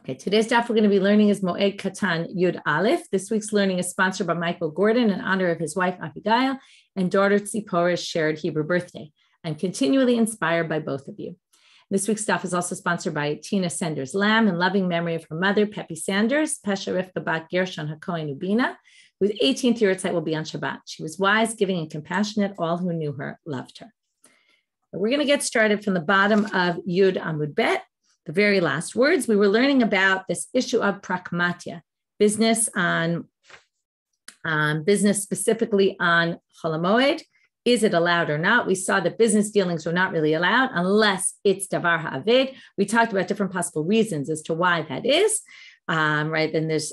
Okay, today's daf we're going to be learning is Moed Katan Yud Aleph. This week's learning is sponsored by Michael Gordon in honor of his wife Abigail and daughter Tzipporah's shared Hebrew birthday. I'm continually inspired by both of you. This week's daf is also sponsored by Tina Sanders Lamb in loving memory of her mother, Peppy Sanders, Pesha Rivka Bat Gershon HaKohen Ubina, whose 18th year will be on Shabbat. She was wise, giving, and compassionate. All who knew her loved her. We're going to get started from the bottom of Yud Amud Bet. The very last words, we were learning about this issue of pragmatia, business specifically on Chol Moed. Is it allowed or not? We saw that business dealings were not really allowed unless it's davar ha'aved. We talked about different possible reasons as to why that is, right? And this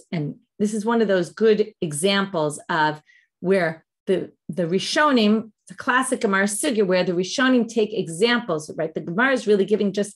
is one of those good examples of where the Rishonim, it's a classic Gemara sugya where the Rishonim take examples, right? The Gemara is really giving just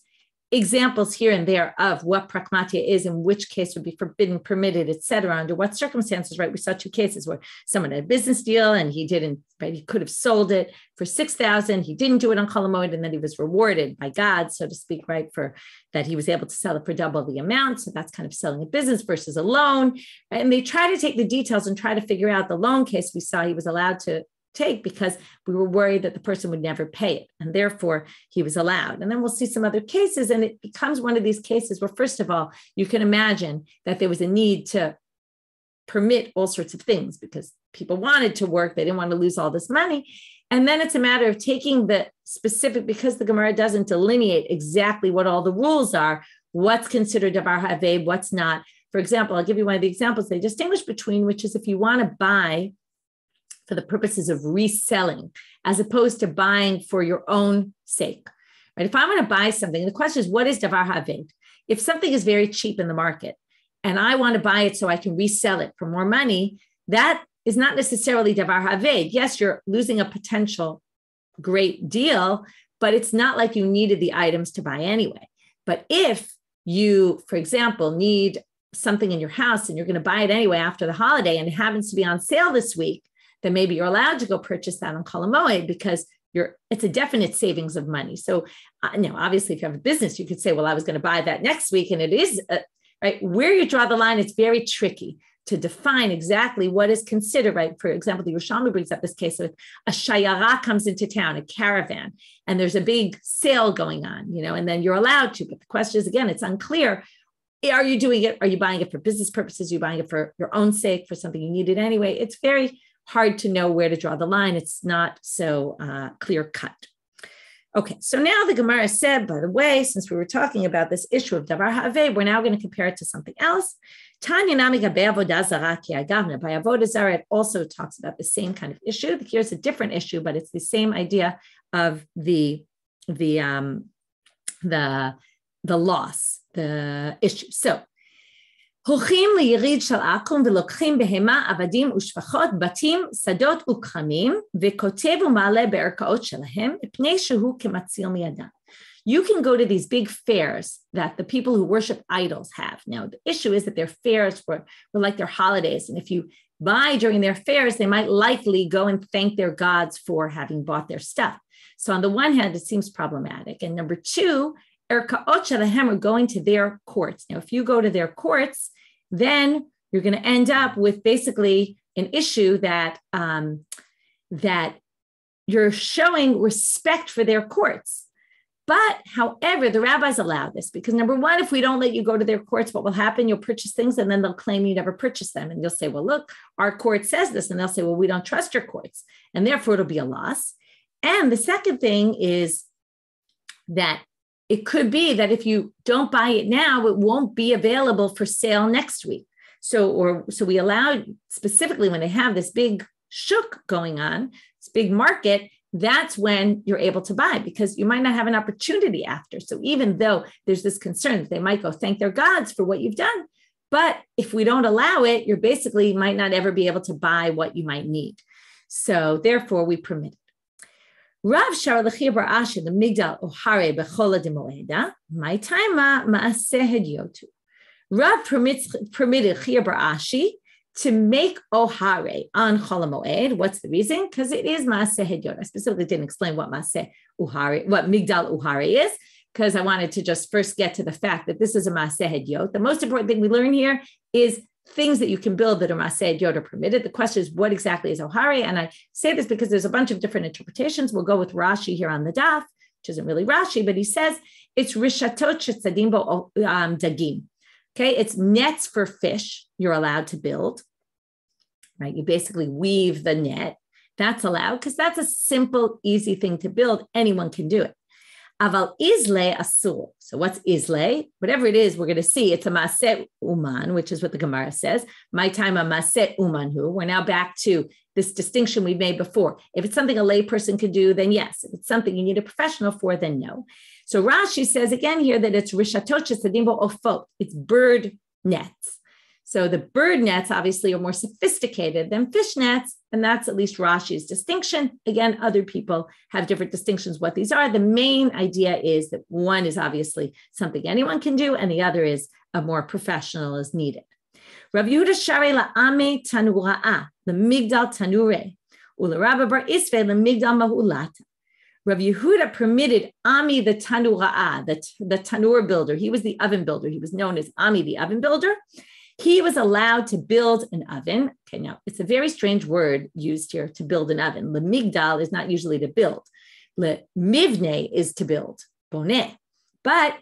examples here and there of what pragmatia is, in which case would be forbidden, permitted, etc. Under what circumstances, right? We saw two cases where someone had a business deal and he didn't, right? He could have sold it for $6,000. He didn't do it on Chol Moed, and then he was rewarded by God, so to speak, right? For that he was able to sell it for double the amount. So that's kind of selling a business versus a loan. Right? And they try to take the details and try to figure out the loan case. We saw he was allowed to take because we were worried that the person would never pay it, and therefore he was allowed. And then we'll see some other cases, and it becomes one of these cases where, first of all, you can imagine that there was a need to permit all sorts of things because people wanted to work, they didn't want to lose all this money. And then it's a matter of taking the specific, because the Gemara doesn't delineate exactly what all the rules are, what's considered davar ha'aved, what's not. For example, I'll give you one of the examples they distinguish between, which is if you want to buy for the purposes of reselling, as opposed to buying for your own sake, right? If I want to buy something, the question is, what is davar ha'aved? If something is very cheap in the market and I want to buy it so I can resell it for more money, that is not necessarily davar ha'aved. Yes, you're losing a potential great deal, but it's not like you needed the items to buy anyway. But if you, for example, need something in your house and you're going to buy it anyway after the holiday and it happens to be on sale this week, then maybe you're allowed to go purchase that on Chol Moed because it's a definite savings of money. So, obviously, if you have a business, you could say, well, I was going to buy that next week. And it is, right, where you draw the line, it's very tricky to define exactly what is considered, right? For example, the Yerushalmi brings up this case of a shayara comes into town, a caravan, and there's a big sale going on, and then you're allowed to. But the question is, again, it's unclear. Are you doing it? Are you buying it for business purposes? Are you buying it for your own sake, for something you needed anyway? It's very hard to know where to draw the line. It's not so clear cut. Okay, so now the Gemara said, by the way, since we were talking about this issue of davar ha'aved, we're now going to compare it to something else. Tanya nami gabe avodah zara ki agavna. By avodah zara, it also talks about the same kind of issue. Here's a different issue, but it's the same idea of the loss, the issue. So, הולכים ליריד של עכו"ם ולוקחים בהמה, עבדים ושפחות, בתים, שדות וכרמים, וכותב ומעלה בערכאות שלהם, מפני שהוא כמציל מידם. You can go to these big fairs that the people who worship idols have. Now, the issue is that their fairs were like their holidays. And if you buy during their fairs, they might likely go and thank their gods for having bought their stuff. So on the one hand, it seems problematic. And number two, erkaot shalahem are going to their courts. Now, if you go to their courts, then you're going to end up with basically an issue that you're showing respect for their courts. But however, the rabbis allow this because number one, if we don't let you go to their courts, what will happen? You'll purchase things and then they'll claim you never purchased them. And you'll say, well, look, our court says this. And they'll say, well, we don't trust your courts. And therefore it'll be a loss. And the second thing is that it could be that if you don't buy it now, it won't be available for sale next week. So we allow, specifically when they have this big shuk going on, this big market, that's when you're able to buy because you might not have an opportunity after. So even though there's this concern that they might go thank their gods for what you've done, but if we don't allow it, you're basically might not ever be able to buy what you might need. So therefore we permit it. Rav shar l'chir bar Ashi the migdal ohare b'chola de moeda. My taima maaseh hedyotu. Rav permitted Chir bar Ashi to make ohare on Chol Moed. What's the reason? Because it is maaseh hedyot. I specifically didn't explain what maaseh ohare, what migdal ohare is, because I wanted to just first get to the fact that this is a Maaseh Hedyot. The most important thing we learn here is things that you can build that are Maaseh Hedyot are permitted. The question is, what exactly is Ohari? And I say this because there's a bunch of different interpretations. We'll go with Rashi here on the daf, which isn't really Rashi, but he says it's Rishatot Shetzadim Bo Dagim. Okay, it's nets for fish you're allowed to build, right? You basically weave the net. That's allowed because that's a simple, easy thing to build. Anyone can do it. Aval izle asur. So what's izle? Whatever it is, we're going to see. It's a maaseh uman, which is what the Gemara says. My time a maaseh umanhu. We're now back to this distinction we made before. If it's something a lay person could do, then yes. If it's something you need a professional for, then no. So Rashi says again here that it's rishatot shetzadimbo ofot. It's bird nets. So the bird nets obviously are more sophisticated than fish nets, and that's at least Rashi's distinction. Again, other people have different distinctions what these are. The main idea is that one is obviously something anyone can do, and the other is a more professional is needed. Rav Yehuda Shari la'ame tanura'a, the migdal tanure, ula Rabba bar Isve the migdal mahulata. Rav Yehuda permitted Ami the tanura'a, the tanur builder. He was the oven builder. He was known as Ami the oven builder. He was allowed to build an oven. Okay, now it's a very strange word used here to build an oven. Le migdal is not usually to build. Le mivne is to build. Boneh. But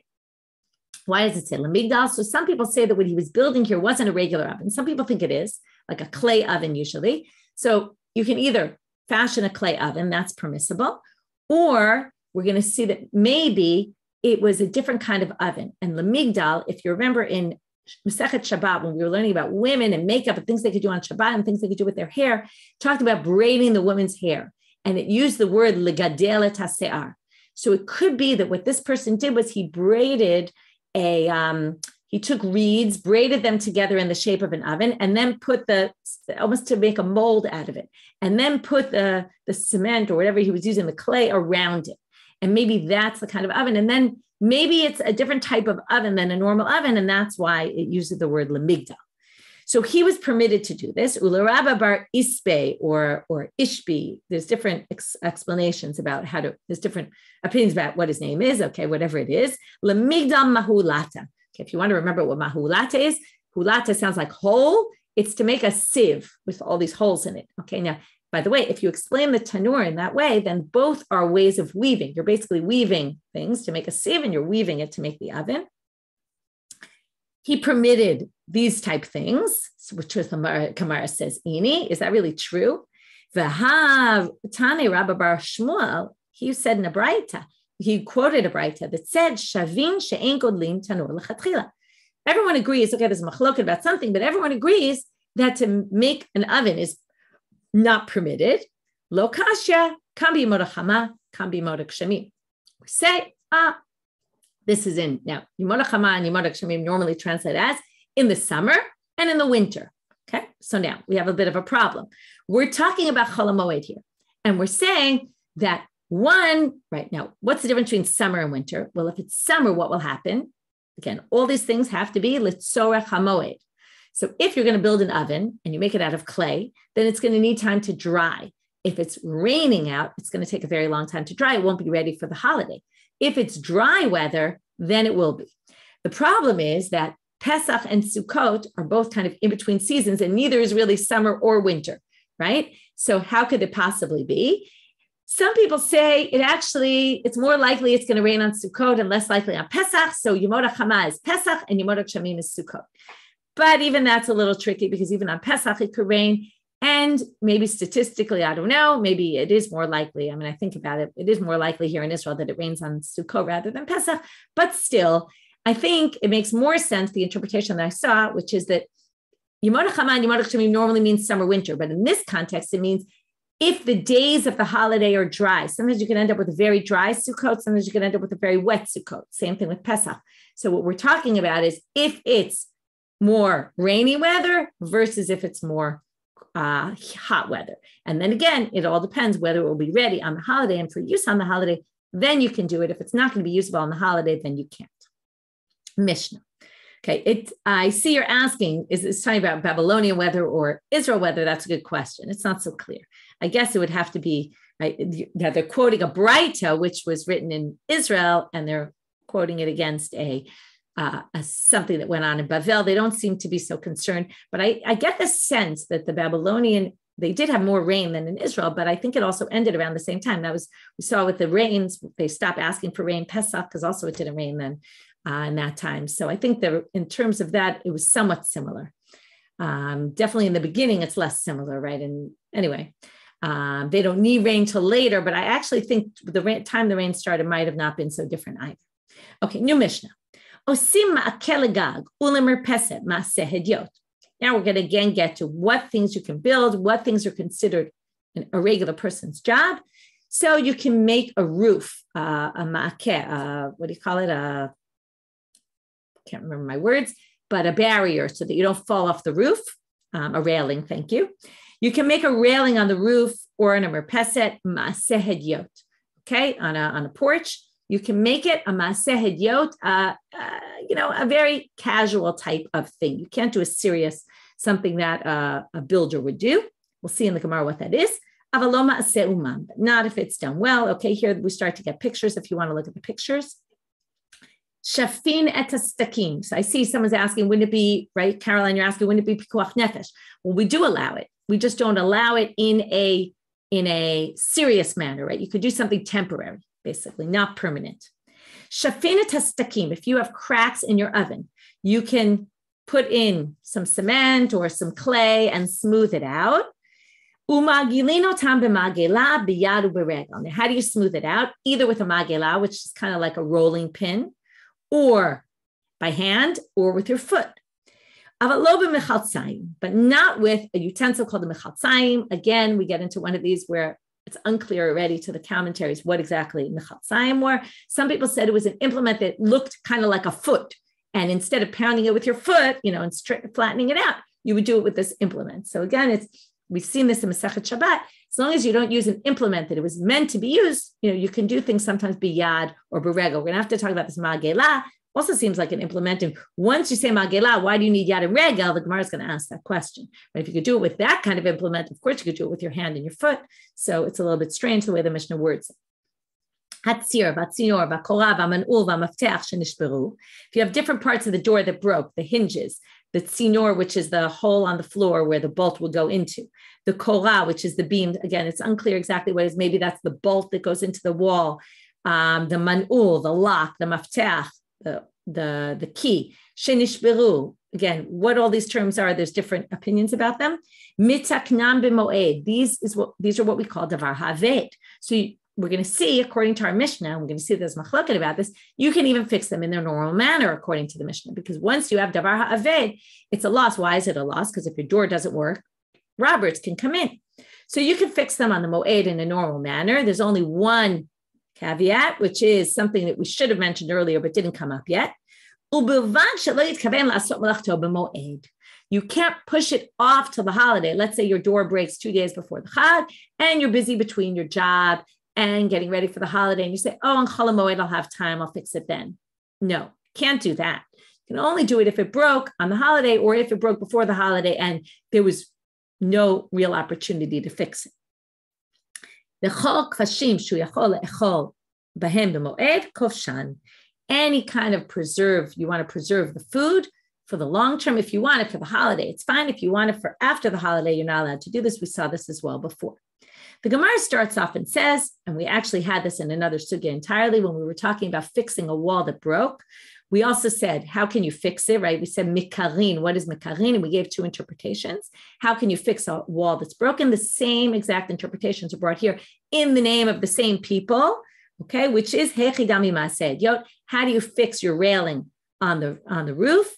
why does it say le migdal? So some people say that what he was building here wasn't a regular oven. Some people think it is, like a clay oven usually. So you can either fashion a clay oven, that's permissible, or we're going to see that maybe it was a different kind of oven. And le migdal, if you remember in Masechet Shabbat, when we were learning about women and makeup and things they could do on Shabbat and things they could do with their hair, talked about braiding the woman's hair. And it used the word legadel et hase'ar. So it could be that what this person did was he braided he took reeds, braided them together in the shape of an oven, and then put almost to make a mold out of it, and then put the cement or whatever he was using, the clay around it. And maybe that's the kind of oven. And then maybe it's a different type of oven than a normal oven, and that's why it uses the word lemigdal. So he was permitted to do this. Ula Rabba bar Isbe or Ishbi. There's different explanations about there's different opinions about what his name is. Okay, whatever it is. Lemigdal mahulata. Okay, if you want to remember what mahulata is, hulata sounds like hole. It's to make a sieve with all these holes in it. Okay, now, by the way, if you explain the tanur in that way, then both are ways of weaving. You're basically weaving things to make a sieve, and you're weaving it to make the oven. He permitted these type things, which was the Gemara says, Ini. Is that really true? V'hav Tane Rabba bar Shmuel, he said in a Braita, he quoted a Braita that said, Shavin she'en godlin tanur l'chatchila. Everyone agrees, okay, there's a machloket about something, but everyone agrees that to make an oven is not permitted. Lo kasha, kan b'yimot hachama, kan b'yimot hagshami. We say, this is in, now, Yimot HaChama and Yimot HaGshamim normally translate as in the summer and in the winter. Okay, so now we have a bit of a problem. We're talking about Chol HaMoed here, and we're saying that one, right now, what's the difference between summer and winter? Well, if it's summer, what will happen? Again, all these things have to be Litzorech HaMoed. So if you're going to build an oven and you make it out of clay, then it's going to need time to dry. If it's raining out, it's going to take a very long time to dry. It won't be ready for the holiday. If it's dry weather, then it will be. The problem is that Pesach and Sukkot are both kind of in between seasons, and neither is really summer or winter, right? So how could it possibly be? Some people say it's more likely it's going to rain on Sukkot and less likely on Pesach. So Yimot HaChama is Pesach and Yimot HaGshamim is Sukkot. But even that's a little tricky because even on Pesach it could rain. And maybe statistically, I don't know, maybe it is more likely. I mean, I think about it. It is more likely here in Israel that it rains on Sukkot rather than Pesach. But still, I think it makes more sense, the interpretation that I saw, which is that Yimot HaChama and Yimot HaGshamim normally means summer, winter. But in this context, it means if the days of the holiday are dry. Sometimes you can end up with a very dry Sukkot. Sometimes you can end up with a very wet Sukkot. Same thing with Pesach. So what we're talking about is if it's more rainy weather versus if it's more hot weather. And then again, it all depends whether it will be ready on the holiday and for use on the holiday, then you can do it. If it's not going to be usable on the holiday, then you can't. Mishnah. Okay, I see you're asking, is this talking about Babylonian weather or Israel weather? That's a good question. It's not so clear. I guess it would have to be, right, they're quoting a Braita, which was written in Israel, and they're quoting it against something that went on in Bavel. They don't seem to be so concerned, but I get the sense that the Babylonian, they did have more rain than in Israel, but I think it also ended around the same time. We saw with the rains, they stopped asking for rain Pesach because also it didn't rain then in that time. So I think that in terms of that, it was somewhat similar. Definitely in the beginning, it's less similar, right? And anyway, they don't need rain till later, but I actually think the time the rain started might have not been so different either. Okay, new Mishnah. Osim ma'akelegag ulemer peset ma'aseh hedyot. Now we're going to again get to what things you can build, what things are considered a regular person's job. So you can make a roof, a ma'akeh, what do you call it? I can't remember my words, but a barrier so that you don't fall off the roof, a railing, thank you. You can make a railing on the roof or in a merpeset, ma'aseh hedyot, okay, on a porch. You can make it a ma'aseh hedyot, a very casual type of thing. You can't do a serious, something that a builder would do. We'll see in the Gemara what that is. Avalo ma'aseh umam, but not if it's done well. Okay, here we start to get pictures if you want to look at the pictures. Shafin et stakim. So I see someone's asking, wouldn't it be, right, Caroline, you're asking, wouldn't it be pikuach nefesh? Well, we do allow it. We just don't allow it in a serious manner, right? You could do something temporary, basically, not permanent. Shafin et stakim. If you have cracks in your oven, you can put in some cement or some clay and smooth it out. Now, how do you smooth it out? Either with a magela, which is kind of like a rolling pin, or by hand, or with your foot. But not with a utensil called a mechaltzayim. Again, we get into one of these where it's unclear already to the commentaries what exactly mechaltzayim were. Some people said it was an implement that looked kind of like a foot. And instead of pounding it with your foot, and flattening it out, you would do it with this implement. So again, we've seen this in Masechet Shabbat. As long as you don't use an implement that it was meant to be used, you can do things sometimes biyad or berega. We're going to have to talk about this magela. Also seems like an implement. And once you say magela, why do you need yad and regel? The Gemara is going to ask that question. But if you could do it with that kind of implement, of course you could do it with your hand and your foot. So it's a little bit strange the way the Mishnah words it. If you have different parts of the door that broke, the hinges, the tzinor, which is the hole on the floor where the bolt will go into, the korah, which is the beam. Again, it's unclear exactly what it is. Maybe that's the bolt that goes into the wall. The man'ul, the lock, the mafteach, the key. Shenishberu. Again, what all these terms are, there's different opinions about them. Mitaknam b'moed. These are what we call davar haved. So we're going to see, according to our Mishnah, we're going to see there's machloket about this, you can even fix them in their normal manner, according to the Mishnah, because once you have davar ha'aved, it's a loss. Why is it a loss? Because if your door doesn't work, robbers can come in. So you can fix them on the moed in a normal manner. There's only one caveat, which is something that we should have mentioned earlier, but didn't come up yet. You can't push it off till the holiday. Let's say your door breaks 2 days before the Chag, and you're busy between your job and getting ready for the holiday, and you say, on Chol Moed, I'll have time, I'll fix it then. No, can't do that. You can only do it if it broke on the holiday or if it broke before the holiday and there was no real opportunity to fix it. Any kind of preserve, you want to preserve the food for the long term. If you want it for the holiday, it's fine. If you want it for after the holiday, you're not allowed to do this. We saw this as well before. The Gemara starts off and says, and we actually had this in another sugya entirely when we were talking about fixing a wall that broke. We also said, how can you fix it, right? We said mikarin. What is mikarin? And we gave two interpretations. How can you fix a wall that's broken? The same exact interpretations are brought here in the name of the same people, okay, which is hechidami mased yot. How do you fix your railing on the roof?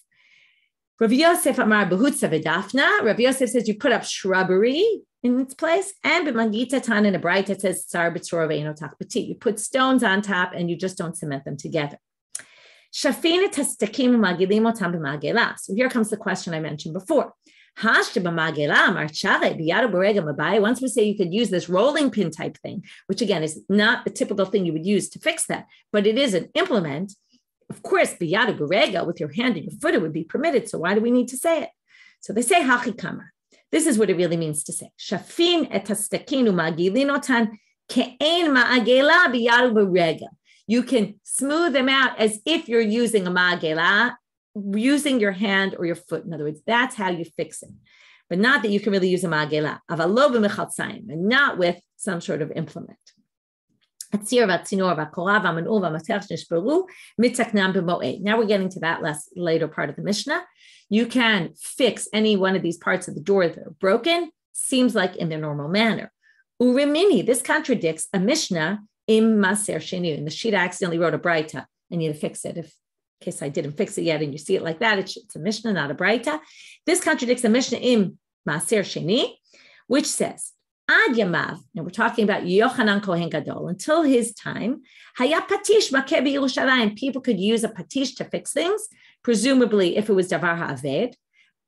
Rav Yosef Amar Behutza v'Dafna. Rav Yosef says you put up shrubbery in its place, and b'magita tan in a bright it says tsar b'tzor ve'eno tachbati. You put stones on top and you just don't cement them together. Shafina tastakim magilim otam b'magela. So here comes the question I mentioned before. Once we say you could use this rolling pin type thing, which again is not the typical thing you would use to fix that, but it is an implement. Of course, biyadu berega, with your hand and your foot, it would be permitted. So why do we need to say it? So they say hachikama. This is what it really means to say. Shafin et hastakinu ma'agilinotan ke'en ma'agela biyadu berega. You can smooth them out as if you're using a magela, using your hand or your foot. In other words, that's how you fix it. But not that you can really use a magela, and not with some sort of implement. Now we're getting to that later part of the Mishnah. You can fix any one of these parts of the door that are broken, seems like in their normal manner. Urimini, this contradicts a Mishnah in Maser Sheni. And the Shita accidentally wrote a Braita. I need to fix it. In case I didn't fix it yet and you see it like that, it's a Mishnah, not a Braita. This contradicts a Mishnah in Maser Sheni, which says, Ad Yamav, and we're talking about Yochanan Kohen Gadol, until his time, Haya Patish Makeh B'Yerushalayim, people could use a patish to fix things, presumably if it was Davar HaAved.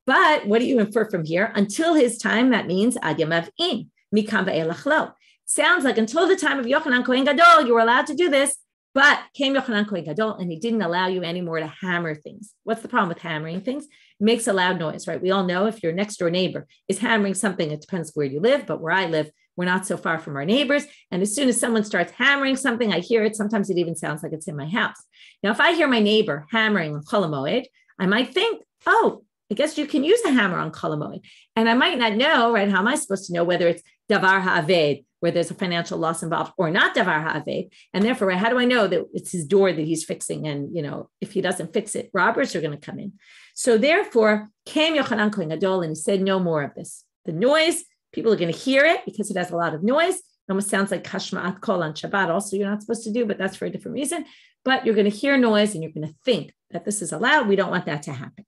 But what do you infer from here? Until his time, that means Ad Yamav In, Mikam Ve'elach Lo. Sounds like until the time of Yochanan Kohen Gadol, you were allowed to do this, but came Yochanan Kohen Gadol, and he didn't allow you anymore to hammer things. What's the problem with hammering things? It makes a loud noise, right? We all know if your next door neighbor is hammering something, it depends where you live, but where I live, we're not so far from our neighbors. And as soon as someone starts hammering something, I hear it. Sometimes it even sounds like it's in my house. Now, if I hear my neighbor hammering on Chol Moed, I might think, oh, I guess you can use a hammer on Chol Moed. And I might not know, right? How am I supposed to know whether it's Davar HaAved, where there's a financial loss involved, or not Davar HaAved? And therefore, how do I know that it's his door that he's fixing? And, if he doesn't fix it, robbers are going to come in. So therefore, came Yochanan Kohen Gadol, and he said, no more of this. The noise, people are going to hear it because it has a lot of noise. It almost sounds like Kashma'at Kol on Shabbat. Also, you're not supposed to do, but that's for a different reason. But you're going to hear noise and you're going to think that this is allowed. We don't want that to happen.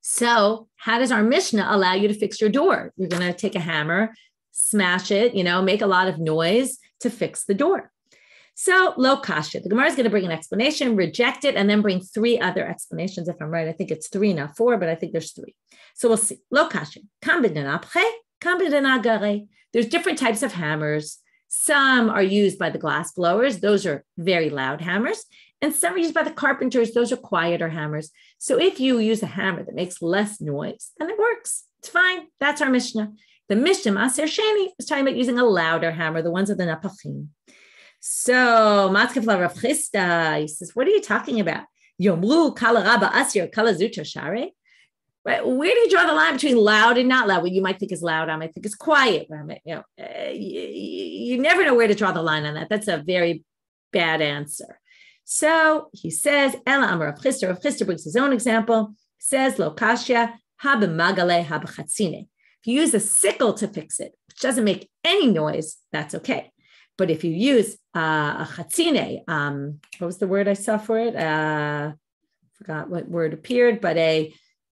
So how does our Mishnah allow you to fix your door? You're going to take a hammer, smash it, make a lot of noise to fix the door. So lo kasha, the Gemara is going to bring an explanation, reject it, and then bring 3 other explanations. If I'm right, I think it's 3, not 4, but I think there's 3. So we'll see. Lo kasha, there's different types of hammers. Some are used by the glass blowers. Those are very loud hammers. And some are used by the carpenters. Those are quieter hammers. So if you use a hammer that makes less noise, then it works. It's fine. That's our Mishnah. The Mishnah Maser Sheni is talking about using a louder hammer, the ones with the napachim. So Matkefla Rav Chisda, he says, what are you talking about? Yomru kala rabba asir kala zuta share. Right? Where do you draw the line between loud and not loud? What you might think is loud, I might think is quiet. You never know where to draw the line on that. That's a very bad answer. So he says, Ela Amar Rav Chisda. Rav Chisda brings his own example. He says, Lo kashya habe magale habe chatzine. If you use a sickle to fix it, which doesn't make any noise, that's okay. But if you use a chatzine, what was the word I saw for it? Forgot what word appeared, but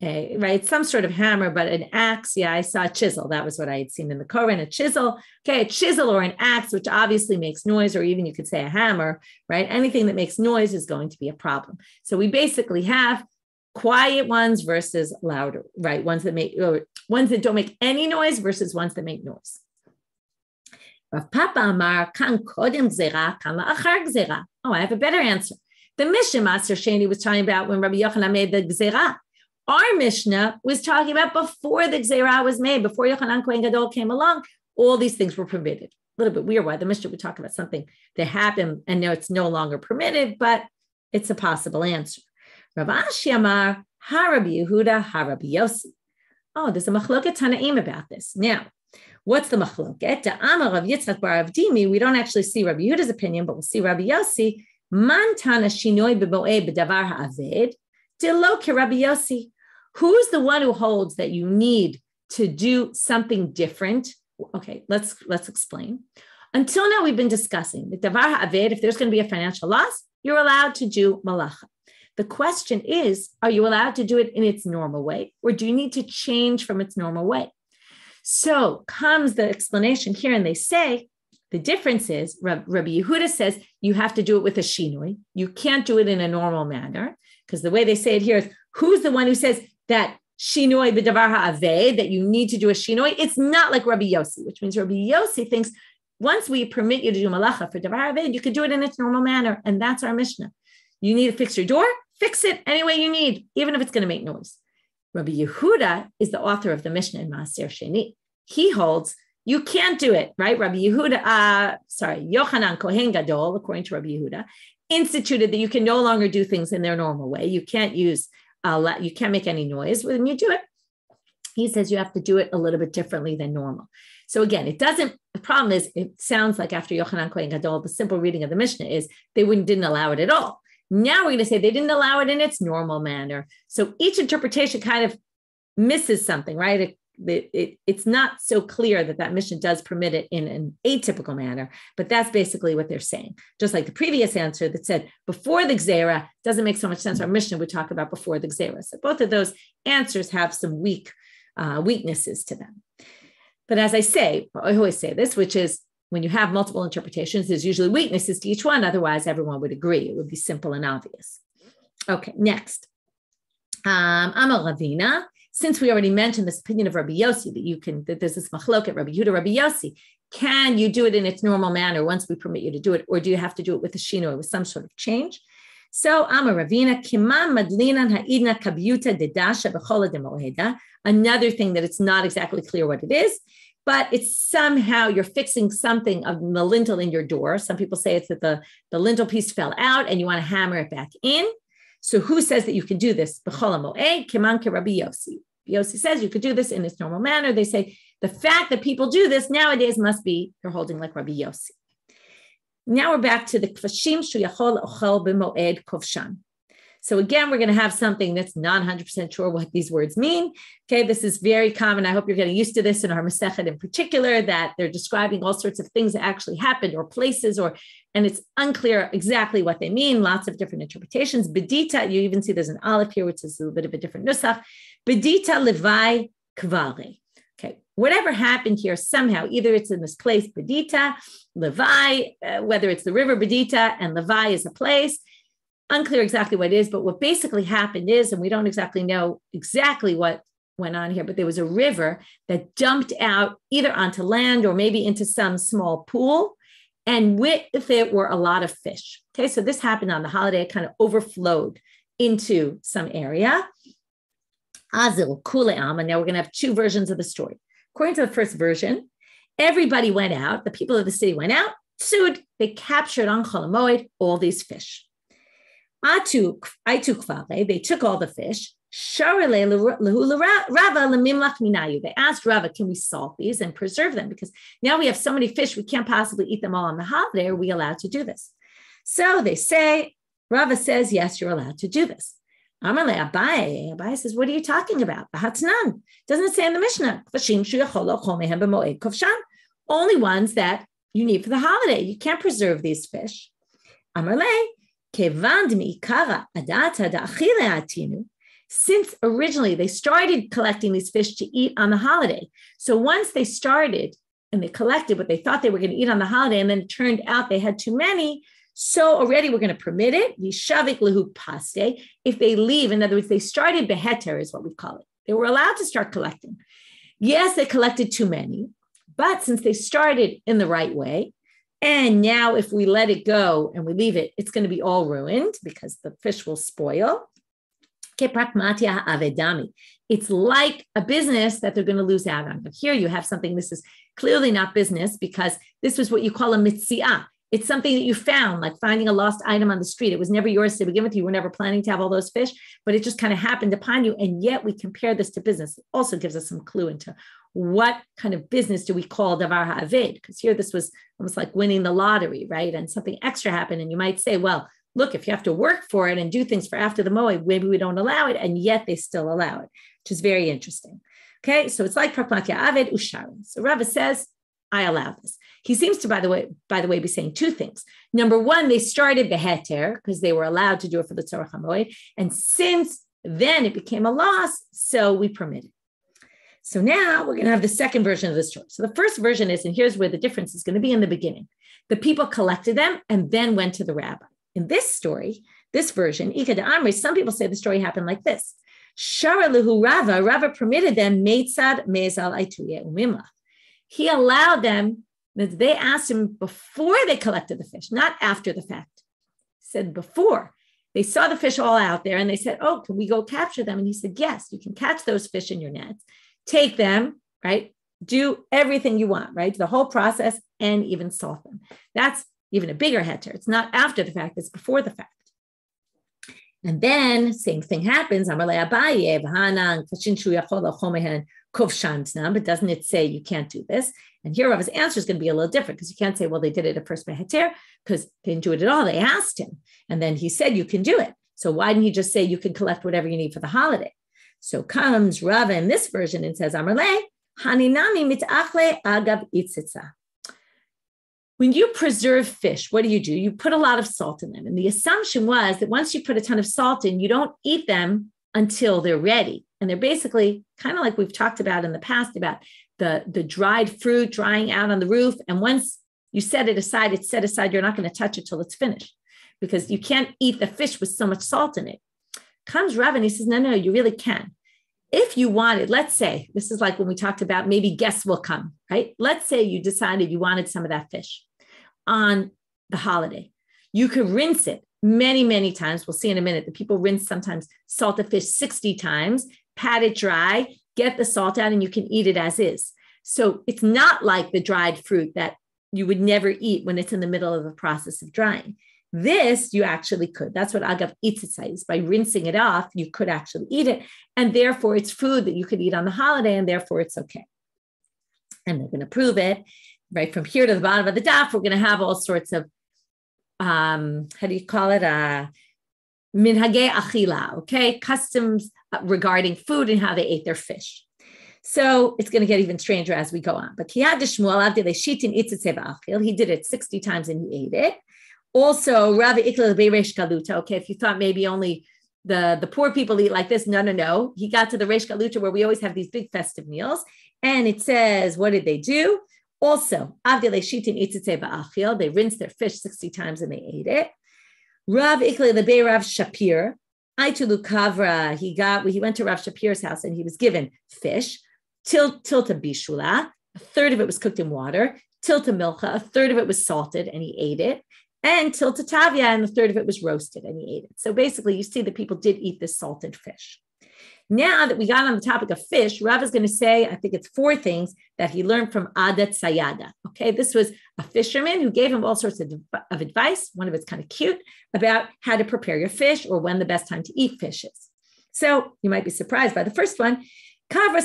right, some sort of hammer, but an axe. Yeah, I saw a chisel. That was what I had seen in the Koran, a chisel. Okay, a chisel or an axe, which obviously makes noise, or even you could say a hammer, right? Anything that makes noise is going to be a problem. So we basically have quiet ones versus louder, right? Ones that don't make any noise versus ones that make noise. Rav Papa Amar kan kodem gzera, kan la'achar gzera. Oh, I have a better answer. The Mishnah Maser Sheni was talking about when Rabbi Yochanan made the gzera. Our Mishnah was talking about before the gzera was made, before Yochanan Kohen Gadol came along, all these things were permitted. A little bit weird why the Mishnah would talk about something that happened and now it's no longer permitted, but it's a possible answer. Rav Ashi Amar, HaRabbi Yehuda, HaRabbi Yossi. Oh, there's a machloket Tanaim about this. Now, what's the machloket? The Amar of Yitzchak bar Avdimi, we don't actually see Rabbi Yehuda's opinion, but we'll see Rabbi Yossi. Man tana shinoi b'moed b'davar ha'aved, delo ke Rabbi Yossi. Who's the one who holds that you need to do something different? Okay, let's explain. Until now, we've been discussing that davar ha'aved, if there's going to be a financial loss, you're allowed to do malacha. The question is, are you allowed to do it in its normal way, or do you need to change from its normal way? So comes the explanation here, and they say the difference is Rabbi Yehuda says you have to do it with a shinoi. You can't do it in a normal manner, because the way they say it here is, who's the one who says that shinoi b'davar ha'aved, that you need to do a shinoi? It's not like Rabbi Yossi, which means Rabbi Yossi thinks once we permit you to do malacha for davar ha'aved, you could do it in its normal manner, and that's our Mishnah. You need to fix your door, fix it any way you need, even if it's going to make noise. Rabbi Yehuda is the author of the Mishnah in Maser Sheni. He holds you can't do it, right? Yochanan Kohen Gadol, according to Rabbi Yehuda, instituted that you can no longer do things in their normal way. You can't use, you can't make any noise when you do it. He says you have to do it a little bit differently than normal. So again, the problem is, it sounds like after Yochanan Kohen Gadol, the simple reading of the Mishnah is they didn't allow it at all. Now we're going to say they didn't allow it in its normal manner. So each interpretation kind of misses something, right? It's not so clear that Mishnah does permit it in an atypical manner, but that's basically what they're saying. Just like the previous answer that said before the Gzeira doesn't make so much sense. Our Mishnah would talk about before the Gzeira. So both of those answers have some weaknesses to them. But as I say, I always say this, which is when you have multiple interpretations, there's usually weaknesses to each one. Otherwise, everyone would agree. It would be simple and obvious. Okay, next. Amar Ravina. Since we already mentioned this opinion of Rabbi Yossi, that there's this machloket, Rabbi Yehuda, Rabbi Yossi, can you do it in its normal manner once we permit you to do it, or do you have to do it with a shinoi, with some sort of change? So, Amar Ravina, Kimam Madlinan Ha'idna Kabyuta Dedasha B'chola Demoeda. Another thing that it's not exactly clear what it is, but it's somehow you're fixing something of the lintel in your door. Some people say it's that the lintel piece fell out and you want to hammer it back in. So who says that you can do this? B'chol ha'moed, kiman keRabbi Yossi. Yossi says you could do this in its normal manner. They say the fact that people do this nowadays must be they're holding like Rabbi Yossi. Now we're back to the kfashim shu yachol ochel b'moed kovshan. So again, we're going to have something that's not 100% sure what these words mean. Okay, this is very common. I hope you're getting used to this in our Masechet in particular, that they're describing all sorts of things that actually happened or places, and it's unclear exactly what they mean. Lots of different interpretations. Bedita, you even see there's an aleph here, which is a little bit of a different nusach. Bedita levai kvare. Okay, whatever happened here somehow, either it's in this place, Bedita, Levai, whether it's the river Bedita and Levai is a place, unclear exactly what it is, but what basically happened is, and we don't exactly know exactly what went on here, but there was a river that dumped out either onto land or maybe into some small pool, and with it were a lot of fish. Okay, so this happened on the holiday. It kind of overflowed into some area. Azil Kule'am, and now we're going to have two versions of the story. According to the first version, everybody went out, the people of the city went out, sued, they captured on Chol Moed all these fish. They took all the fish. They asked Rava, can we salt these and preserve them? Because now we have so many fish, we can't possibly eat them all on the holiday. Are we allowed to do this? So they say, Rava says, yes, you're allowed to do this. Amalei Abai says, what are you talking about? Doesn't it say in the Mishnah? Only ones that you need for the holiday. You can't preserve these fish. Amalei. Since originally they started collecting these fish to eat on the holiday. So once they started and they collected what they thought they were going to eat on the holiday, and then it turned out they had too many, so already we're going to permit it. If they leave, in other words, they started beheter is what we call it. They were allowed to start collecting. Yes, they collected too many, but since they started in the right way, and now if we let it go and we leave it, it's going to be all ruined because the fish will spoil. It's like a business that they're going to lose out on. But here you have something, this is clearly not business because this was what you call a mitziah. It's something that you found, like finding a lost item on the street. It was never yours to begin with. You were never planning to have all those fish, but it just kind of happened upon you. And yet we compare this to business. It also gives us some clue into what kind of business do we call davar ha'aved? Because here this was almost like winning the lottery, right? And something extra happened. And you might say, well, look, if you have to work for it and do things for after the moed, maybe we don't allow it. And yet they still allow it, which is very interesting. Okay, so it's like prakmatya aved usharin. So Rava says, I allow this. He seems to, by the way, be saying two things. Number one, they started beheter because they were allowed to do it for the tzorach hamoed. And since then it became a loss, so we permit it. So now we're going to have the second version of the story. So the first version is, and here's where the difference is going to be in the beginning. The people collected them and then went to the rabbi. In this story, this version, Ika de Amri, some people say the story happened like this. Shara lehu Rava permitted them, meitzad mezal aituye umimlach. He allowed them, that they asked him before they collected the fish, not after the fact. He said before. They saw the fish all out there and they said, oh, can we go capture them? And he said, yes, you can catch those fish in your nets. Take them, right? do everything you want, right? The whole process and even salt them. That's even a bigger heter. It's not after the fact, it's before the fact. And then same thing happens. But doesn't it say you can't do this? And here Rav's answer is going to be a little different because you can't say, well, they did it at first by heter because they didn't do it at all. They asked him. And then he said, you can do it. So why didn't he just say you can collect whatever you need for the holiday? So comes Rav in this version and says, Amarle, Haninami mitachle agav itzitza. When you preserve fish, what do? You put a lot of salt in them. And the assumption was that once you put a ton of salt in, you don't eat them until they're ready. And they're basically kind of like we've talked about in the past about the dried fruit drying out on the roof. And once you set it aside, it's set aside. You're not going to touch it till it's finished because you can't eat the fish with so much salt in it. Comes Rav and he says, no, you really can. If you wanted, let's say, this is like when we talked about maybe guests will come, right? Let's say you decided you wanted some of that fish on the holiday. You could rinse it many, many times. We'll see in a minute that people rinse sometimes salt the fish 60 times, pat it dry, get the salt out, and you can eat it as is. So it's not like the dried fruit that you would never eat when it's in the middle of the process of drying. This you actually could. That's what agav itzitza is. By rinsing it off, you could actually eat it. And therefore, it's food that you could eat on the holiday, and therefore it's okay. And they're going to prove it. Right from here to the bottom of the daf, we're going to have all sorts of, how do you call it? Minhagei achila, okay? Customs regarding food and how they ate their fish. So it's going to get even stranger as we go on. But he did it 60 times and he ate it. Also, okay, if you thought maybe only the poor people eat like this, no. He got to the Reish Galuta where we always have these big festive meals. And it says, what did they do? Also, they rinsed their fish 60 times and they ate it. Rav Ikle the Bei Rav Shapir, Aitulu Kavra, he went to Rav Shapir's house and he was given fish, tilta bishula, a third of it was cooked in water, tilta milcha, a third of it was salted and he ate it, and tilta tavia, and a third of it was roasted and he ate it. So basically you see that people did eat this salted fish. Now that we got on the topic of fish, Rav is going to say, I think it's 4 things that he learned from Adat Sayada. Okay, this was a fisherman who gave him all sorts of advice. One of it's kind of cute about how to prepare your fish or when the best time to eat fish is. So you might be surprised by the first one. The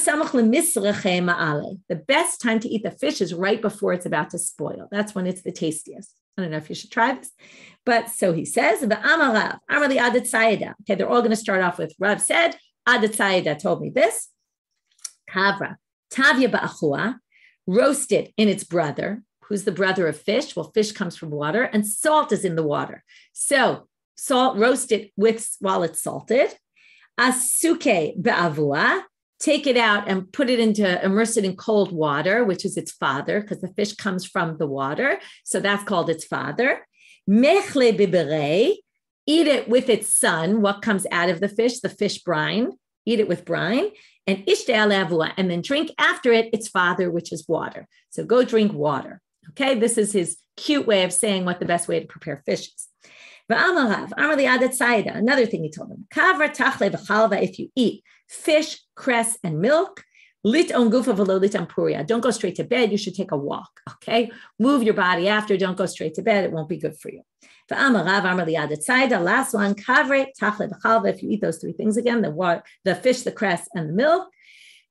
best time to eat the fish is right before it's about to spoil. That's when it's the tastiest. I don't know if you should try this. But so he says, okay, they're all going to start off with Rav said, Adat Sayada told me this. Kavra, Tavia ba'achua, roasted in its brother. Who's the brother of fish? Well, fish comes from water and salt is in the water. So salt, roast it while it's salted. Asuke ba'avua, take it out and immerse it in cold water, which is its father, because the fish comes from the water. So that's called its father. Mechle biberei, eat it with its son. What comes out of the fish brine. Eat it with brine. And ishte alavua, and then drink after it its father, which is water. So go drink water. Okay, this is his cute way of saying what the best way to prepare fish is. Another thing he told him, if you eat fish, cress, and milk, lit on gufa v'lo lit on puria. Don't go straight to bed. You should take a walk. Okay, move your body after. Don't go straight to bed. It won't be good for you. Last one, kavre tachle v'chalva. If you eat those 3 things again, the water, the fish, the cress, and the milk,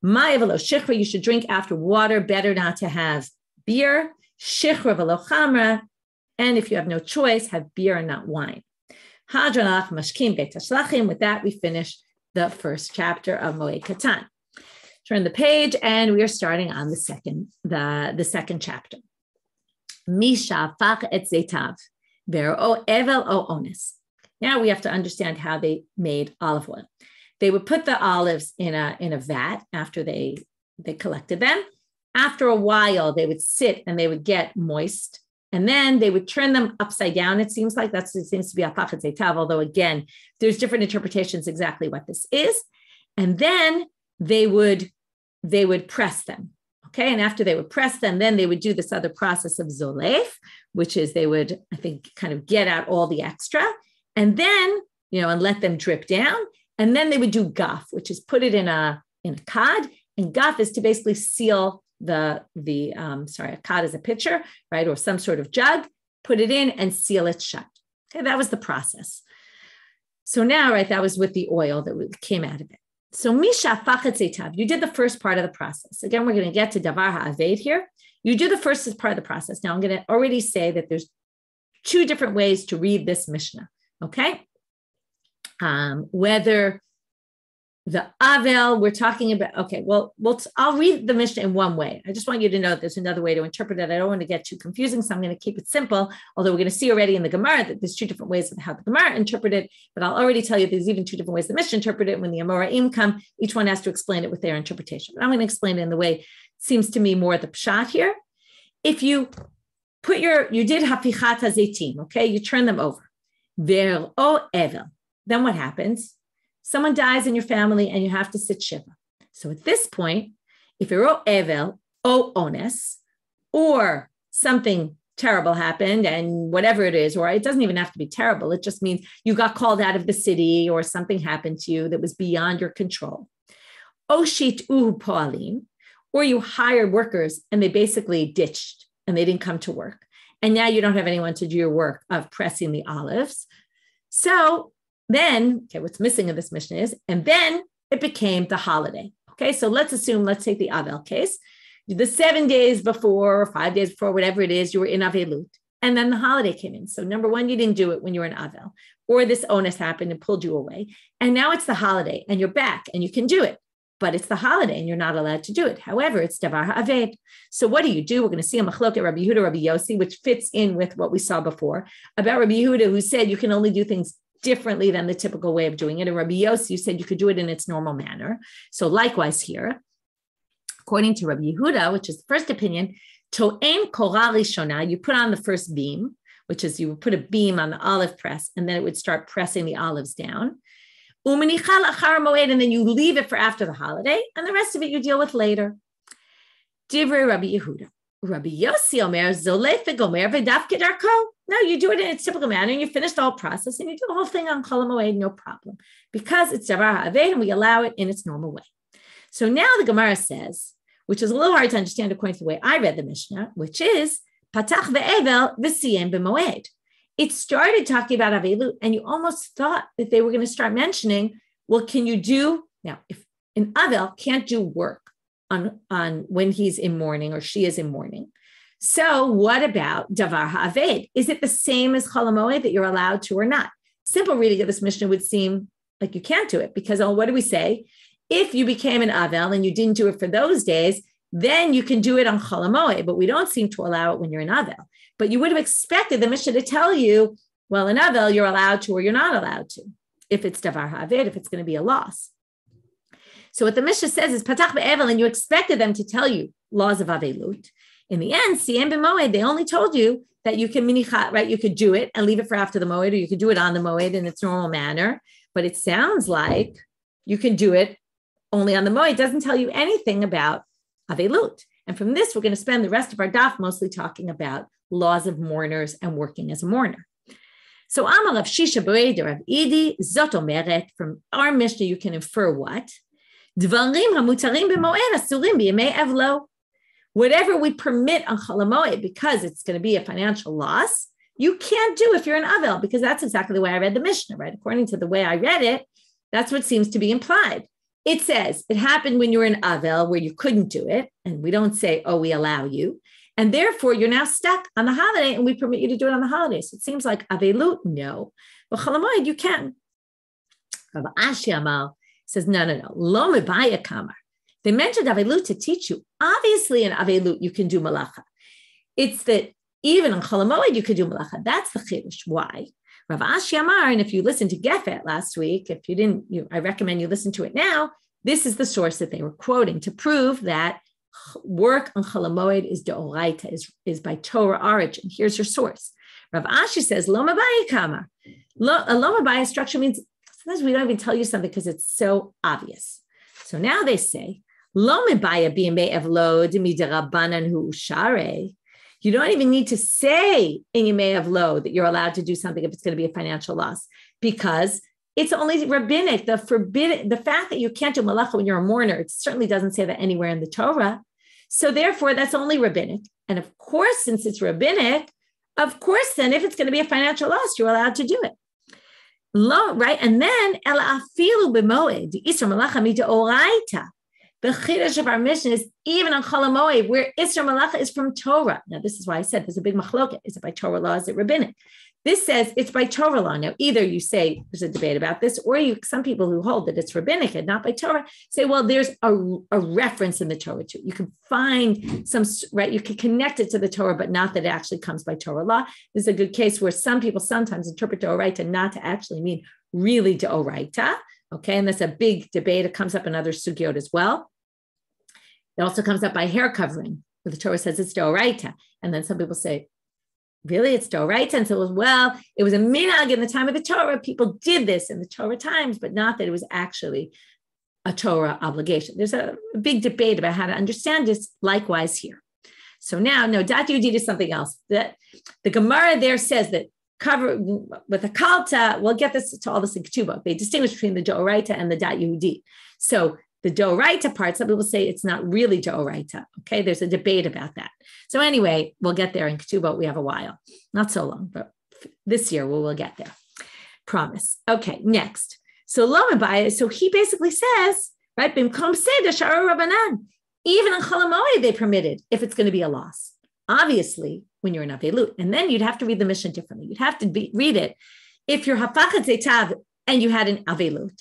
ma'ya v'lo shichra. You should drink after water. Better not to have beer. Shichra v'lo chamra. And if you have no choice, have beer and not wine. With that, we finish the first chapter of Moed Katan. Turn the page, and we are starting on the second chapter. Misha fach et zetav, o evel o onis. Now we have to understand how they made olive oil. They would put the olives in a vat after they collected them. After a while, they would sit and they would get moist. And then they would turn them upside down. It seems like it seems to be a pachet zetav, although again, there's different interpretations exactly what this is. And then they would press them. Okay. And after they would press them, then they would do this other process of zolef, which is they would, I think, kind of get out all the extra and then, and let them drip down. And then they would do gaf, which is put it in a cod. And gaf is to basically seal a cod is a pitcher, right? Or some sort of jug, put it in and seal it shut. Okay, that was the process. So now, right, that was with the oil that came out of it. So Misha Fachet Zeitav, you did the first part of the process. Again, we're going to get to Davar HaAved here. You do the first part of the process. Now I'm going to already say that there's two different ways to read this Mishnah, okay? Whether the Avel we're talking about, okay, well, I'll read the Mishnah in one way. I just want you to know that there's another way to interpret it. I don't want to get too confusing, so I'm going to keep it simple, although we're going to see already in the Gemara that there's two different ways of how the Gemara interpreted it, but I'll already tell you there's even two different ways the Mishnah interpreted it. When the Amoraim come, each one has to explain it with their interpretation. But I'm going to explain it in the way seems to me more the pshat here. If you you did hafichat hazeitim, okay, you turn them over. Ve'o evel. Then what happens? Someone dies in your family and you have to sit shiva. So at this point, if you're o evel, o ones, or something terrible happened and whatever it is, or it doesn't even have to be terrible. It just means you got called out of the city or something happened to you that was beyond your control. O shit uhu poalim, or you hired workers and they basically ditched and they didn't come to work. And now you don't have anyone to do your work of pressing the olives. So then, okay, what's missing in this Mishnah is, and then it became the holiday. Okay, so let's take the Avel case. The 7 days before, or 5 days before, whatever it is, you were in Avelut. And then the holiday came in. So number one, you didn't do it when you were in Avel. Or this onus happened and pulled you away. And now it's the holiday and you're back and you can do it. But it's the holiday and you're not allowed to do it. However, it's Davar HaAved. So what do? We're going to see a machlok at Rabbi Yehuda, Rabbi Yossi, which fits in with what we saw before about Rabbi Yehuda, who said you can only do things differently than the typical way of doing it. And Rabbi Yossi, you said you could do it in its normal manner. So likewise here, according to Rabbi Yehuda, which is the first opinion, to'en korah rishona, you put on the first beam, which is you would put a beam on the olive press, and then it would start pressing the olives down. Umenichal achar moed, and then you leave it for after the holiday, and the rest of it you deal with later. Divrei Rabbi Yehuda. Rabbi Yossi omer zolef v'gomer v'daf kedarko. No, you do it in its typical manner, and you finish the whole process, and you do the whole thing on Chol HaMoed, no problem, because it's Davar HaAved, and we allow it in its normal way. So now the Gemara says, which is a little hard to understand according to the way I read the Mishnah, which is patach ve'evel v'siyem b'moed. It started talking about Avelut, and you almost thought that they were going to start mentioning, well, can you do, now, if an Avel can't do work on when he's in mourning or she is in mourning, so what about Davar HaAved? Is it the same as Chol HaMoed that you're allowed to or not? Simple reading of this Mishnah would seem like you can't do it, because what do we say? If you became an Avel and you didn't do it for those days, then you can do it on Chol HaMoed, but we don't seem to allow it when you're an Avel. But you would have expected the Mishnah to tell you, well, in Avel, you're allowed to or you're not allowed to, if it's Davar HaAved, if it's going to be a loss. So what the Mishnah says is, Patach be'evel, and you expected them to tell you laws of Avelut. In the end, Siyem b'moed, they only told you that you can minichat, right? You could do it and leave it for after the Moed, or you could do it on the Moed in its normal manner. But it sounds like you can do it only on the Moed. It doesn't tell you anything about Avelut. And from this, we're going to spend the rest of our daf mostly talking about laws of mourners and working as a mourner. So Amar Rav Shisha B'Reder Rav Idi Zot Omeret, from our Mishnah, you can infer what? Dvarim hamutarim b'moed asurim b'yemei evlo. Whatever we permit on Chol HaMoed, because it's going to be a financial loss, you can't do if you're an Avel, because that's exactly the way I read the Mishnah, right? According to the way I read it, that's what seems to be implied. It says it happened when you were in Avel where you couldn't do it, and we don't say, oh, we allow you, and therefore you're now stuck on the holiday, and we permit you to do it on the holiday. So it seems like Avelut, no, but Chol HaMoed, you can. Rav Ashi Amal says, no, lo mebaya kamar. They mentioned Avelut to teach you. Obviously, in Avelut, you can do malacha. It's that even on Chol HaMoed, you could do malacha. That's the chiddush. Why? Rav Ashi Amar, and if you listened to Gefet last week, if you didn't, I recommend you listen to it now. This is the source that they were quoting to prove that work on Chol HaMoed is deoraita, is by Torah origin. Here's your source. Rav Ashi says, lo mabaya kamar. A lo mabaya structure means sometimes we don't even tell you something because it's so obvious. So now they say, lo mabaya b'yemei evlo d'mid'Rabbanan hu usharei. You don't even need to say in Yemei Avlo that you're allowed to do something if it's going to be a financial loss, because it's only rabbinic, the fact that you can't do malacha when you're a mourner, it certainly doesn't say that anywhere in the Torah. So therefore, that's only rabbinic. And of course, since it's rabbinic, of course, then if it's going to be a financial loss, you're allowed to do it. Right? And then, the chiddush of our mission is even on Chol HaMoed, where Isra Malacha is from Torah. Now, this is why I said there's a big machloket. Is it by Torah law? Is it rabbinic? This says it's by Torah law. Now, either you say there's a debate about this, or some people who hold that it's rabbinic and not by Torah say, well, there's a reference in the Torah too. You can find some, right? You can connect it to the Torah, but not that it actually comes by Torah law. This is a good case where some people sometimes interpret D'Oraita not to actually mean really D'Oraita. Okay, and that's a big debate. It comes up in other sugyot as well. It also comes up by hair covering, where the Torah says it's D'Oraita. And then some people say, really, it's D'Oraita? And so, well, it was a minhag in the time of the Torah. People did this in the Torah times, but not that it was actually a Torah obligation. There's a big debate about how to understand this, likewise here. So now, no, Dat Yehudit is something else. The Gemara there says that cover with a kalta, we'll get this to all this in Ketubah. They distinguish between the D'Oraita and the Dat Yehudit. So the D'Oraita part, some people say it's not really D'Oraita. Okay, there's a debate about that. So anyway, we'll get there in Ketubah. We have a while, not so long, but this year we'll get there. Promise. Okay, next. So Lomabai, so he basically says, right, Bimkom Seder Shiur Rabbanan, even on Chol HaMoed they permitted if it's going to be a loss. Obviously, when you're in Avelut, and then you'd have to read the mission differently. You'd have to read it if you're Hafachat Zetav and you had an Avelut.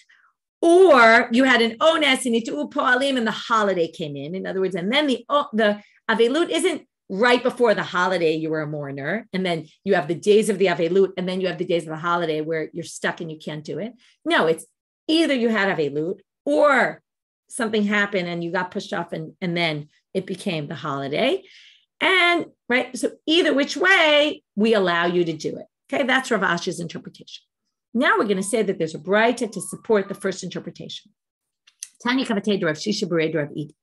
Or you had an ones and Yitu Po'alim and the holiday came in other words, and then the Avelut isn't right before the holiday you were a mourner, and then you have the days of the Avelut, and then you have the days of the holiday where you're stuck and you can't do it. No, it's either you had Avelut or something happened and you got pushed off and then it became the holiday. And right, so either which way, we allow you to do it. Okay, that's Rav Ashi's interpretation. Now we're going to say that there's a braita to support the first interpretation. Tanya Kavatei Rav Shisha Berei Rav Edi.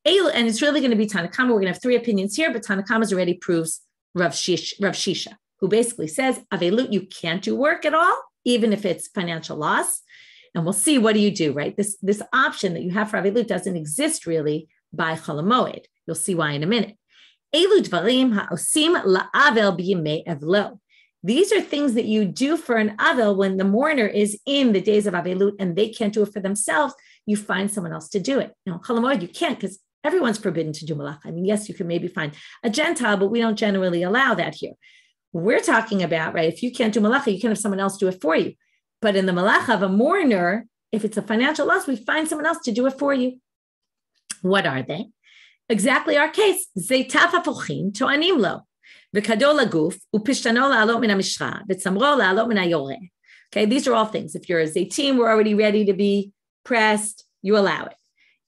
And it's really going to be Tanakama. We're going to have three opinions here, but Tanakama's already proves Rav Shisha, who basically says, Avelut, you can't do work at all, even if it's financial loss. And we'll see, what do you do, right? This option that you have for Avelut doesn't exist really by Chol HaMoed. You'll see why in a minute. Elu dvarim ha'osim la'avel b'yimei evlo. These are things that you do for an avel when the mourner is in the days of Avelut and they can't do it for themselves. You find someone else to do it. Now, Chol HaMoed, you can't because everyone's forbidden to do malacha. I mean, yes, you can maybe find a Gentile, but we don't generally allow that here. We're talking about, right, if you can't do malacha, you can have someone else do it for you. But in the malacha of a mourner, if it's a financial loss, we find someone else to do it for you. What are they? Exactly our case. Zeitaf hafochin to'anim lo. Okay, these are all things. If you're a zaytim, we're already ready to be pressed, you allow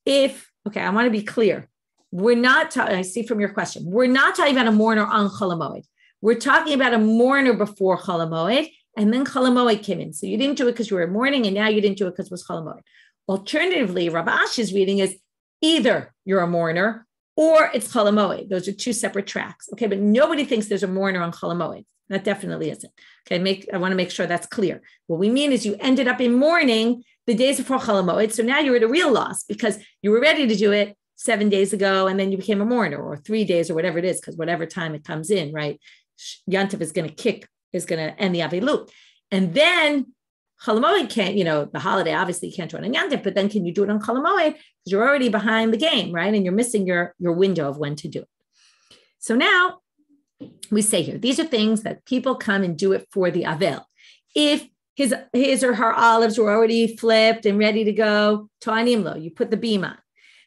it. I want to be clear. We're not, I see from your question, we're not talking about a mourner on Chol HaMoed. We're talking about a mourner before Chol HaMoed, and then Chol HaMoed came in. So you didn't do it because you were mourning, and now you didn't do it because it was Chol HaMoed. Alternatively, Rav Ashi's reading is either you're a mourner or it's Chol HaMoed. Those are two separate tracks. Okay, but nobody thinks there's a mourner on Chol HaMoed. That definitely isn't. Okay, I want to make sure that's clear. What we mean is you ended up in mourning the days before Chol HaMoed, so now you're at a real loss because you were ready to do it 7 days ago, and then you became a mourner, or 3 days, or whatever it is, because whatever time it comes in, right? Yantav is going to end the Avelut. And then Chol HaMoed can't, the holiday, obviously you can't do it on Yantav, but then can you do it on Chol HaMoed? Because you're already behind the game, right? And you're missing your window of when to do it. So now we say here, these are things that people come and do it for the Avel. If his or her olives were already flipped and ready to go, to'anim lo, you put the beam on.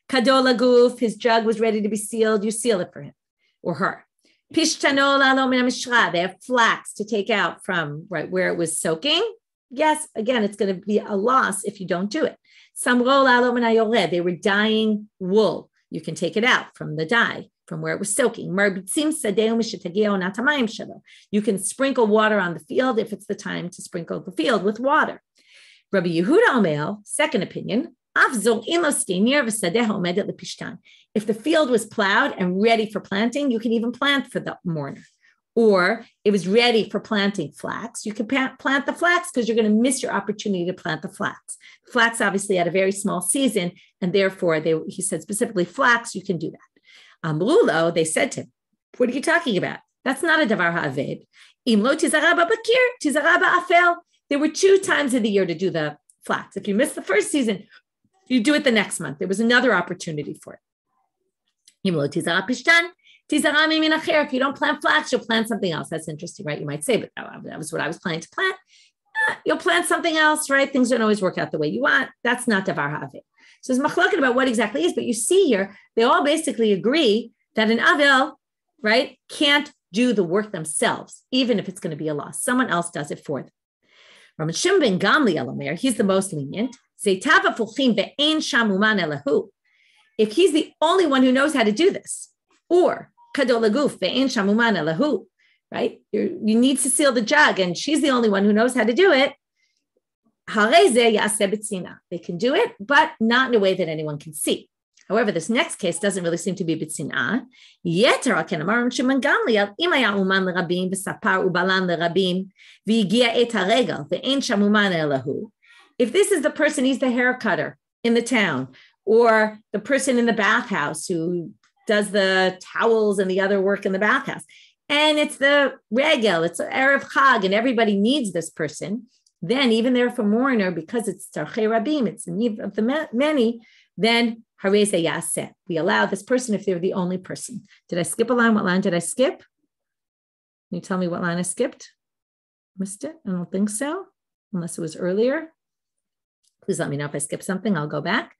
Kadol aguf, his jug was ready to be sealed, you seal it for him or her. Pishtano la'alo min hamishra, they have flax to take out from right where it was soaking. Yes, again, it's going to be a loss if you don't do it. Samro la'alo min hayoreh, they were dyeing wool. You can take it out from the dye, from where it was soaking. You can sprinkle water on the field if it's the time to sprinkle the field with water. Rabbi Yehuda Omer, second opinion, if the field was plowed and ready for planting, you can even plant for the mourner. Or it was ready for planting flax, you can plant the flax because you're going to miss your opportunity to plant the flax. Flax obviously had a very small season, and therefore he said specifically flax, you can do that. Amrulo, they said to him, what are you talking about? That's not a davar ha'aved. Imlo tizara ba'bakir, tizara ba'afel. There were 2 times of the year to do the flax. If you missed the first season, you do it the next month. There was another opportunity for it. Imlo tizara pishtan, tizara mimin acher. If you don't plant flax, you'll plant something else. That's interesting, right? You might say, but that was what I was planning to plant. You'll plant something else, right? Things don't always work out the way you want. That's not davar ha'aved. So there's machloket about what exactly is, but you see here, they all basically agree that an avel, right, can't do the work themselves, even if it's going to be a loss. Someone else does it for them. Rabban Shimon ben Gamliel Omer, he's the most lenient. If he's the only one who knows how to do this, or right, you need to seal the jug, and she's the only one who knows how to do it. They can do it, but not in a way that anyone can see. However, this next case doesn't really seem to be b'tzinah. Yeter ken amar Shimon Gamliel im haya uman lerabim v'sapar ubalan lerabim v'higia et haregel ve'en sham uman elahu. If this is the person, he's the hair cutter in the town, or the person in the bathhouse who does the towels and the other work in the bathhouse, and it's the regel, it's Erev Chag, and everybody needs this person, then even there for mourner, because it's Tzarchei Rabim, it's the need of the many, then Hareze Yaseh. We allow this person if they're the only person. Did I skip a line? What line did I skip? Can you tell me what line I skipped? Missed it? I don't think so, unless it was earlier. Please let me know if I skipped something. I'll go back.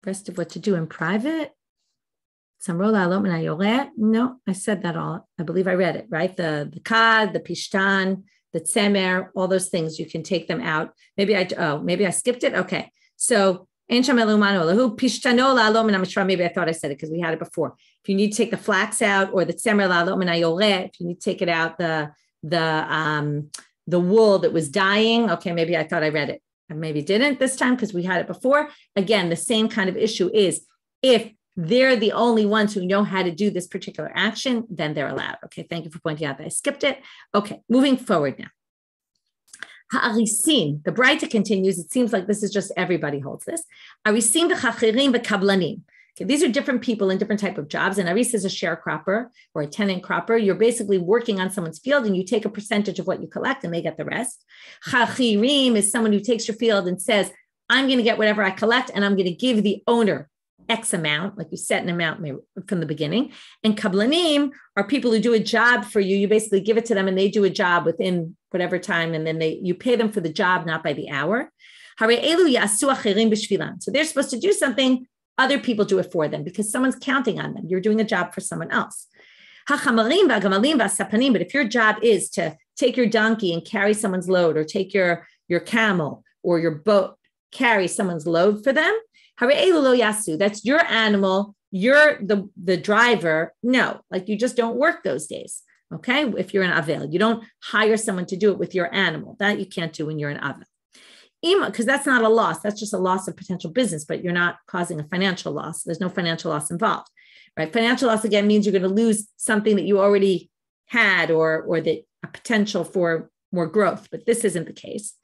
Rest of what to do in private. No, I said that all. I believe I read it, right? The kad, the pishtan, the tzemer, all those things, you can take them out. Maybe I skipped it. Okay. So maybe I thought I said it because we had it before. If you need to take the flax out, or the tzemer la'alot min hayoreh, if you need to take it out, the wool that was dying. Okay, maybe I thought I read it. I maybe didn't this time because we had it before. Again, the same kind of issue is if they're the only ones who know how to do this particular action, then they're allowed. Okay, thank you for pointing out that I skipped it. Okay, moving forward now. Ha'arisin, the Braita continues. It seems like this is just everybody holds this. Arisin v'chachirim v'kablanim. Okay, these are different people in different type of jobs. And aris is a sharecropper or a tenant cropper. You're basically working on someone's field and you take a percentage of what you collect and they get the rest. Chachirim is someone who takes your field and says, I'm going to get whatever I collect and I'm going to give the owner X amount, like you set an amount from the beginning. And kablanim are people who do a job for you. You basically give it to them and they do a job within whatever time. And then you pay them for the job, not by the hour. So they're supposed to do something. Other people do it for them because someone's counting on them. You're doing a job for someone else. But if your job is to take your donkey and carry someone's load, or take your camel or your boat, carry someone's load for them, that's your animal. You're the driver. No, like you just don't work those days. Okay. If you're an avel, you don't hire someone to do it with your animal. That you can't do when you're an avel. Because that's not a loss. That's just a loss of potential business, but you're not causing a financial loss. There's no financial loss involved, right? Financial loss, again, means you're going to lose something that you already had or that a potential for more growth, but this isn't the case.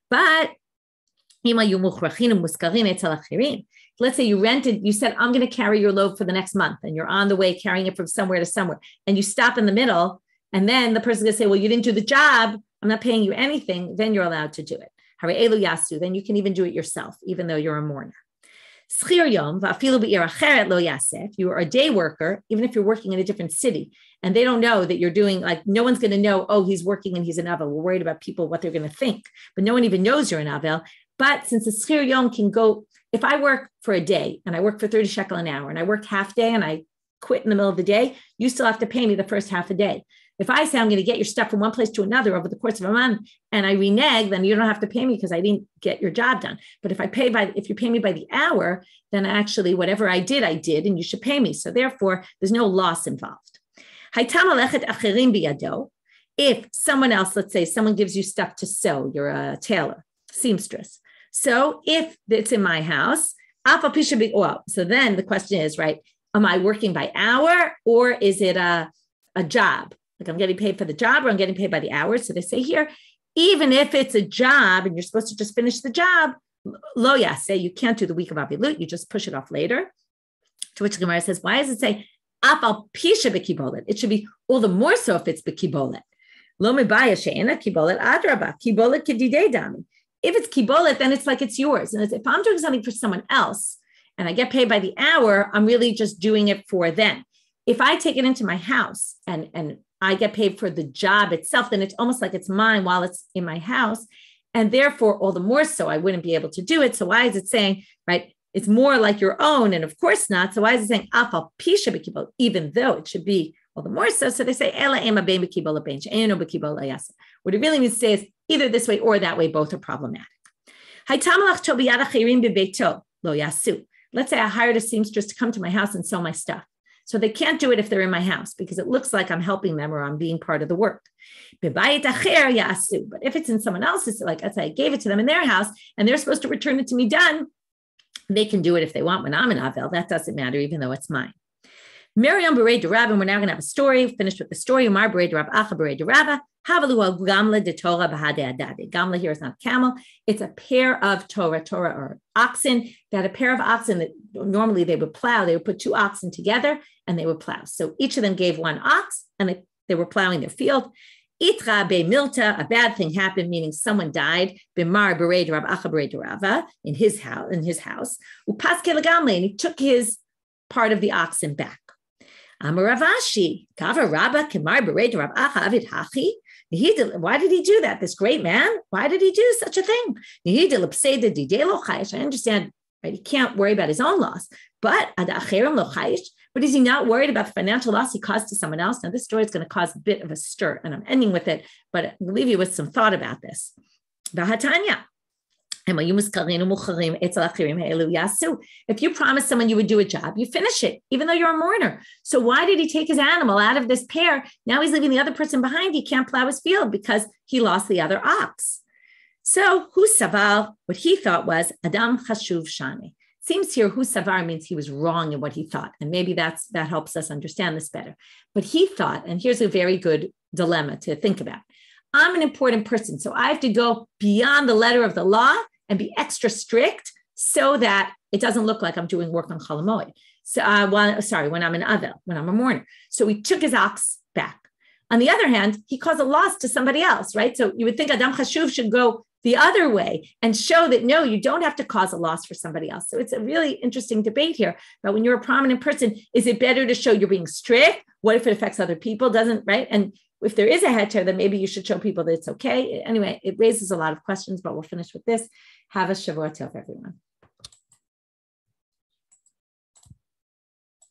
But let's say you said, I'm going to carry your load for the next month, and you're on the way carrying it from somewhere to somewhere, and you stop in the middle, and then the person's going to say, well, you didn't do the job. I'm not paying you anything. Then you're allowed to do it. Then you can even do it yourself, even though you're a mourner. If you are a day worker, even if you're working in a different city, and they don't know that you're doing, like, no one's going to know, oh, he's working and he's an avel. We're worried about people, what they're going to think, but no one even knows you're an avel. But since the schir yom can go, if I work for a day and I work for 30 shekel an hour and I work half day and I quit in the middle of the day, you still have to pay me the first half a day. If I say I'm going to get your stuff from one place to another over the course of a month and I renege, then you don't have to pay me because I didn't get your job done. But if you pay me by the hour, then actually whatever I did, and you should pay me. So therefore, there's no loss involved. If someone else, let's say someone gives you stuff to sew, you're a tailor, seamstress. So if it's in my house, so then the question is, right, am I working by hour or is it a job? Like I'm getting paid for the job or I'm getting paid by the hour. So they say here, even if it's a job and you're supposed to just finish the job, lo yaseh, you can't do the week of avilut, you just push it off later. To which the Gemara says, why does it say Afal Pisha Bekibolet? It should be all the more so if it's Bekibolet. Lo mebaya she'ena kibolet adraba kibolet kedidei dami. If it's kibolet, then it's like it's yours. And if I'm doing something for someone else and I get paid by the hour, I'm really just doing it for them. If I take it into my house and I get paid for the job itself, then it's almost like it's mine while it's in my house. And therefore, all the more so, I wouldn't be able to do it. So why is it saying, right, it's more like your own? And of course not. So why is it saying afal pisha b'kibol, even though it should be all the more so? So they say, ela ema bein b'kibol bein she'eno b'kibol yasa. What it really means to say is either this way or that way, both are problematic. Let's say I hired a seamstress to come to my house and sew my stuff. So they can't do it if they're in my house because it looks like I'm helping them or I'm being part of the work. But if it's in someone else's, like I say, I gave it to them in their house and they're supposed to return it to me done, they can do it if they want. When I'm an Avel, that doesn't matter, even though it's mine. Miriam Berei Derav, and we're now going to have a story. Finished with the story. Umar Berei Derav, Acha Berei Derava. Havalu al Gamla de Torah Bahade Adade. Gamla here is not camel. It's a pair of Torah or oxen. That a pair of oxen that normally they would plow. They would put two oxen together and they would plow. So each of them gave one ox and they were plowing their field. Itra be milta, a bad thing happened, meaning someone died. Bimar Berei Derav Acha Berei Derava in his house. Upaske Gamla, and he took his part of the oxen back. Amaravashi, Kava Rabba, Kimar Berei Derav Acha Avid Hachi. Why did he do that? This great man, why did he do such a thing? I understand, right? He can't worry about his own loss, but is he not worried about the financial loss he caused to someone else? Now, this story is going to cause a bit of a stir, and I'm ending with it, but I'll leave you with some thought about this. If you promise someone you would do a job, you finish it, even though you're a mourner. So why did he take his animal out of this pair? Now he's leaving the other person behind. He can't plow his field because he lost the other ox. So hu savar, what he thought was Adam chashuv shani. Seems here hu savar means he was wrong in what he thought. And maybe that helps us understand this better. But he thought, and here's a very good dilemma to think about. I'm an important person, so I have to go beyond the letter of the law and be extra strict so that it doesn't look like I'm doing work on Chol Moed. So, when I'm an Avel, when I'm a mourner. So he took his ox back. On the other hand, he caused a loss to somebody else, right? So you would think Adam Chashuv should go the other way and show that, no, you don't have to cause a loss for somebody else. So it's a really interesting debate here about when you're a prominent person, is it better to show you're being strict? What if it affects other people? Doesn't, right? And if there is a heter, then maybe you should show people that it's okay. Anyway, it raises a lot of questions, but we'll finish with this. Have a Shavua Tov, everyone.